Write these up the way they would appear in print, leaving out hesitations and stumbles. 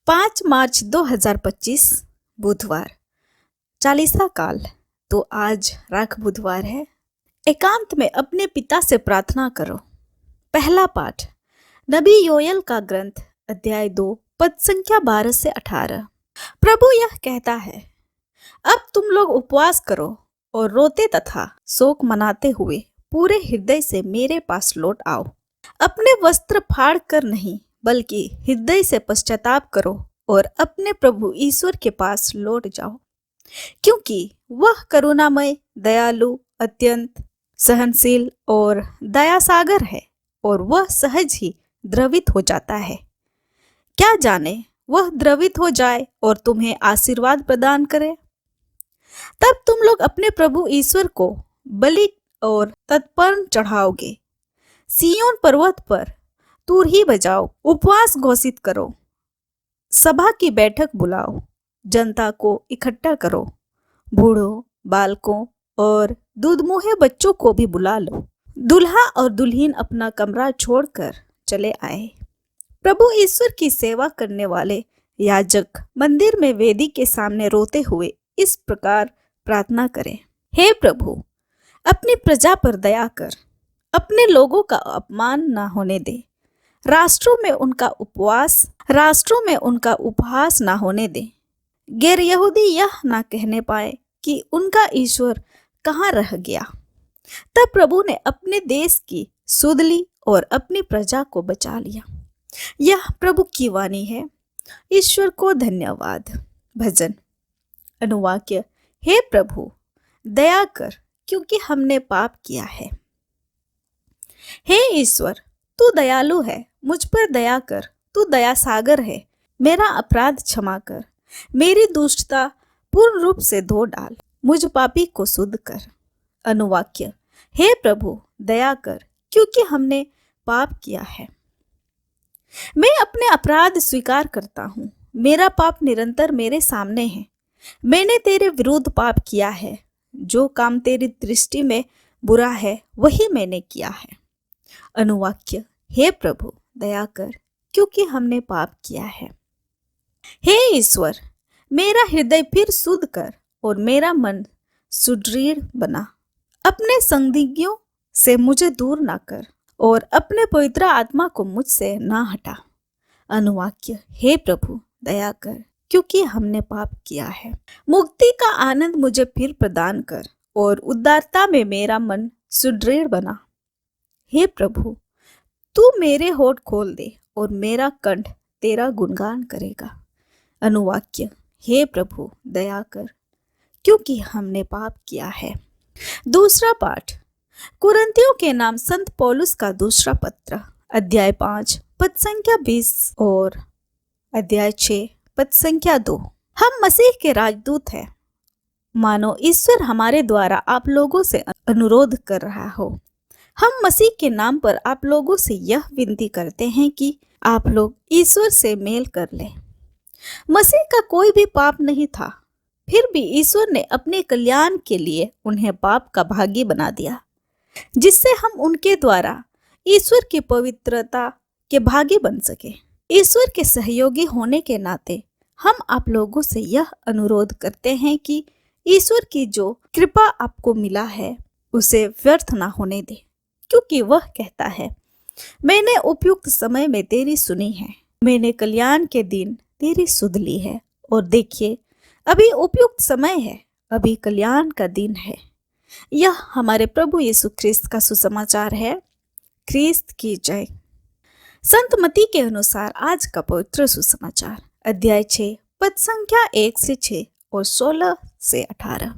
5 मार्च 2025 बुधवार। चालीसा काल। तो आज राख बुधवार है। एकांत में अपने पिता से प्रार्थना करो। पहला पाठ नबी योएल का ग्रंथ अध्याय 2 पद संख्या 12 से 18। प्रभु यह कहता है, अब तुम लोग उपवास करो और रोते तथा शोक मनाते हुए पूरे हृदय से मेरे पास लौट आओ। अपने वस्त्र फाड़ कर नहीं बल्कि हृदय से पश्चाताप करो और अपने प्रभु ईश्वर के पास लौट जाओ, क्योंकि वह करुणामय, दयालु, अत्यंत सहनशील और दया सागर है और वह सहज ही द्रवित हो जाता है। क्या जाने वह द्रवित हो जाए और तुम्हें आशीर्वाद प्रदान करे। तब तुम लोग अपने प्रभु ईश्वर को बलि और तर्पण चढ़ाओगे। सिय्योन पर्वत पर तुरही बजाओ, उपवास घोषित करो, सभा की बैठक बुलाओ, जनता को इकट्ठा करो, बूढ़ों, बालकों और दूधमुहे बच्चों को भी बुला लो। दूल्हा और दुल्हन अपना कमरा छोड़कर चले आए। प्रभु ईश्वर की सेवा करने वाले याजक मंदिर में वेदी के सामने रोते हुए इस प्रकार प्रार्थना करें, हे प्रभु, अपनी प्रजा पर दया कर, अपने लोगों का अपमान न होने दे। राष्ट्रों में उनका उपहास ना होने दे। गैर यहूदी यह ना कहने पाए कि उनका ईश्वर कहाँ रह गया। तब प्रभु ने अपने देश की सुध ली और अपनी प्रजा को बचा लिया। यह प्रभु की वाणी है। ईश्वर को धन्यवाद। भजन। अनुवाक्य, हे प्रभु, दया कर, क्योंकि हमने पाप किया है। हे ईश्वर, तू दयालु है, मुझ पर दया कर, तू दया सागर है। मेरा अपराध क्षमा कर, मेरी दुष्टता पूर्ण रूप से धो डाल, मुझ पापी को शुद्ध कर। अनुवाक्य, हे प्रभु, दया कर, क्योंकि हमने पाप किया है। मैं अपने अपराध स्वीकार करता हूँ। मेरा पाप निरंतर मेरे सामने है। मैंने तेरे विरुद्ध पाप किया है। जो काम तेरी दृष्टि में बुरा है वही मैंने किया है। अनुवाक्य, हे प्रभु, दया कर, क्योंकि हमने पाप किया है। हे ईश्वर, मेरा हृदय फिर शुद्ध कर और मेरा मन सुदृढ़ बना। अपने संदिग्धों से मुझे दूर ना कर और अपने पवित्र आत्मा को मुझसे ना हटा। अनुवाक्य, हे प्रभु, दया कर, क्योंकि हमने पाप किया है। मुक्ति का आनंद मुझे फिर प्रदान कर और उदारता में मेरा मन सुदृढ़ बना। हे प्रभु, तू मेरे होठ खोल दे और मेरा कंठ तेरा गुणगान करेगा। अनुवाक्य, हे प्रभु, दया कर, क्योंकि हमने पाप किया है। दूसरा पाठ कुरिन्थियों के नाम संत पौलुस का दूसरा पत्र अध्याय 5 पद संख्या 20 और अध्याय 6 पद संख्या 2। हम मसीह के राजदूत हैं, मानो ईश्वर हमारे द्वारा आप लोगों से अनुरोध कर रहा हो। हम मसीह के नाम पर आप लोगों से यह विनती करते हैं कि आप लोग ईश्वर से मेल कर लें। मसीह का कोई भी पाप नहीं था, फिर भी ईश्वर ने अपने कल्याण के लिए उन्हें पाप का भागी बना दिया, जिससे हम उनके द्वारा ईश्वर की पवित्रता के भागी बन सके। ईश्वर के सहयोगी होने के नाते हम आप लोगों से यह अनुरोध करते हैं कि ईश्वर की जो कृपा आपको मिला है उसे व्यर्थ ना होने दे, क्योंकि वह कहता है, मैंने उपयुक्त समय में तेरी सुनी है, मैंने कल्याण के दिन तेरी सुध ली है। और देखिए, अभी उपयुक्त समय है, अभी कल्याण का दिन है। यह हमारे प्रभु यीशु ख्रिस्त का सुसमाचार है। ख्रिस्त की जय। संत मती के अनुसार आज का पवित्र सुसमाचार अध्याय 6 पद संख्या 1 से 6 और 16 से 18।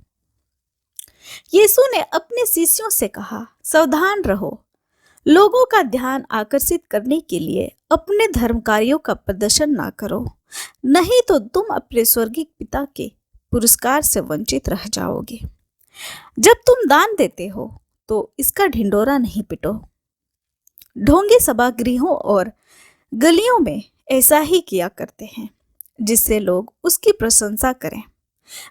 यीशु ने अपने शिष्यों से कहा, सावधान रहो, लोगों का ध्यान आकर्षित करने के लिए अपने धर्म कार्यों का प्रदर्शन ना करो, नहीं तो तुम अपने स्वर्गीय पिता के पुरस्कार से वंचित रह जाओगे। जब तुम दान देते हो तो इसका ढिंढोरा नहीं पिटो। ढोंगी सभागृहों और गलियों में ऐसा ही किया करते हैं, जिससे लोग उसकी प्रशंसा करें।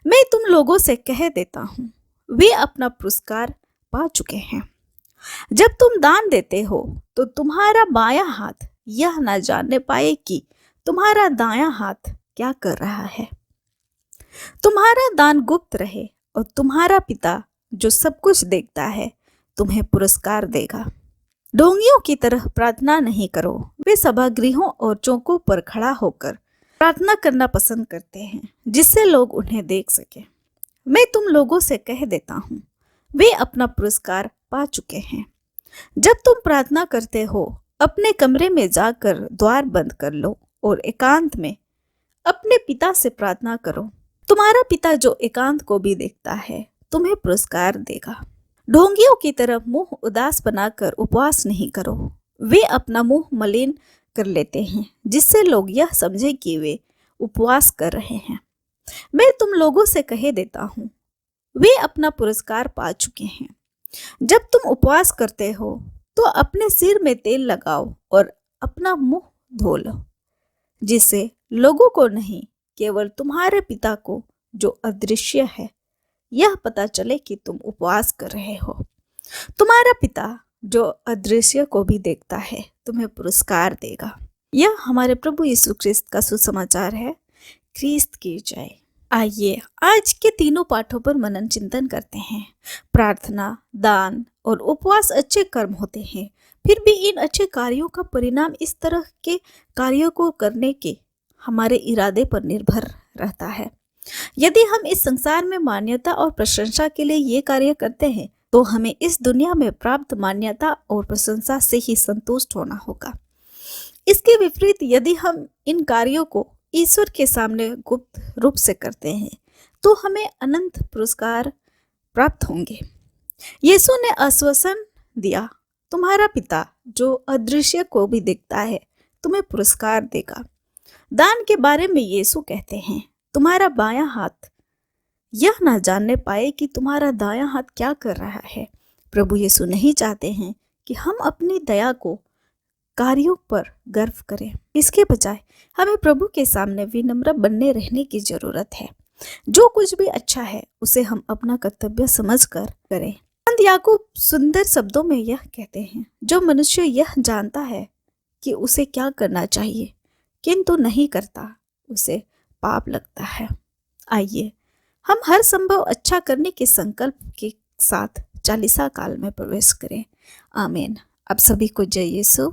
मैं तुम लोगों से कह देता हूँ, वे अपना पुरस्कार पा चुके हैं। जब तुम दान देते हो तो तुम्हारा बायां हाथ यह ना जानने पाए कि तुम्हारा दायां हाथ क्या कर रहा है। तुम्हारा दान गुप्त रहे और तुम्हारा पिता जो सब कुछ देखता है तुम्हें पुरस्कार देगा। ढोंगियों की तरह प्रार्थना नहीं करो, वे सभागृहों और चौकों पर खड़ा होकर प्रार्थना करना पसंद करते हैं जिससे लोग उन्हें देख सके। मैं तुम लोगों से कह देता हूँ, वे अपना पुरस्कार पा चुके हैं। जब तुम प्रार्थना करते हो, अपने कमरे में जाकर द्वार बंद कर लो और एकांत में अपने पिता से प्रार्थना करो। तुम्हारा पिता जो एकांत को भी देखता है तुम्हें पुरस्कार देगा। ढोंगियों की तरह मुंह उदास बनाकर उपवास नहीं करो, वे अपना मुंह मलिन कर लेते हैं जिससे लोग यह समझे कि वे उपवास कर रहे हैं। मैं तुम लोगों से कह देता हूँ, वे अपना पुरस्कार पा चुके हैं। जब तुम उपवास करते हो तो अपने सिर में तेल लगाओ और अपना मुंह धो लो, जिससे लोगों को नहीं केवल तुम्हारे पिता को जो अदृश्य है यह पता चले कि तुम उपवास कर रहे हो। तुम्हारा पिता जो अदृश्य को भी देखता है तुम्हें पुरस्कार देगा। यह हमारे प्रभु यीशु ख्रिस्त का सुसमाचार है। ख्रिस्त की जय। आइए आज के तीनों पाठों पर मनन चिंतन करते हैं। प्रार्थना, दान और उपवास अच्छे कर्म होते हैं, फिर भी इन अच्छे कार्यों का परिणाम इस तरह के कार्यों को करने के हमारे इरादे पर निर्भर रहता है। यदि हम इस संसार में मान्यता और प्रशंसा के लिए ये कार्य करते हैं तो हमें इस दुनिया में प्राप्त मान्यता और प्रशंसा से ही संतुष्ट होना होगा। इसके विपरीत यदि हम इन कार्यों को ईश्वर के सामने गुप्त रूप से करते हैं तो हमें अनंत पुरस्कार प्राप्त होंगे। यीशु ने आश्वासन दिया, तुम्हारा पिता जो अदृश्य को भी देखता है तुम्हें पुरस्कार देगा। दान के बारे में यीशु कहते हैं, तुम्हारा बायां हाथ यह ना जानने पाए कि तुम्हारा दायां हाथ क्या कर रहा है। प्रभु यीशु नहीं चाहते हैं कि हम अपनी दया को कार्यों पर गर्व करें। इसके बजाय हमें प्रभु के सामने विनम्र बनने रहने की जरूरत है। जो कुछ भी अच्छा है उसे हम अपना कर्तव्य समझकर करें। संत याकूब सुंदर शब्दों में यह कहते हैं, जो मनुष्य यह जानता है कि उसे क्या करना चाहिए किंतु नहीं करता, उसे पाप लगता है। आइए हम हर संभव अच्छा करने के संकल्प के साथ चालीसा काल में प्रवेश करें। आमीन। आप सभी को जय यीशु।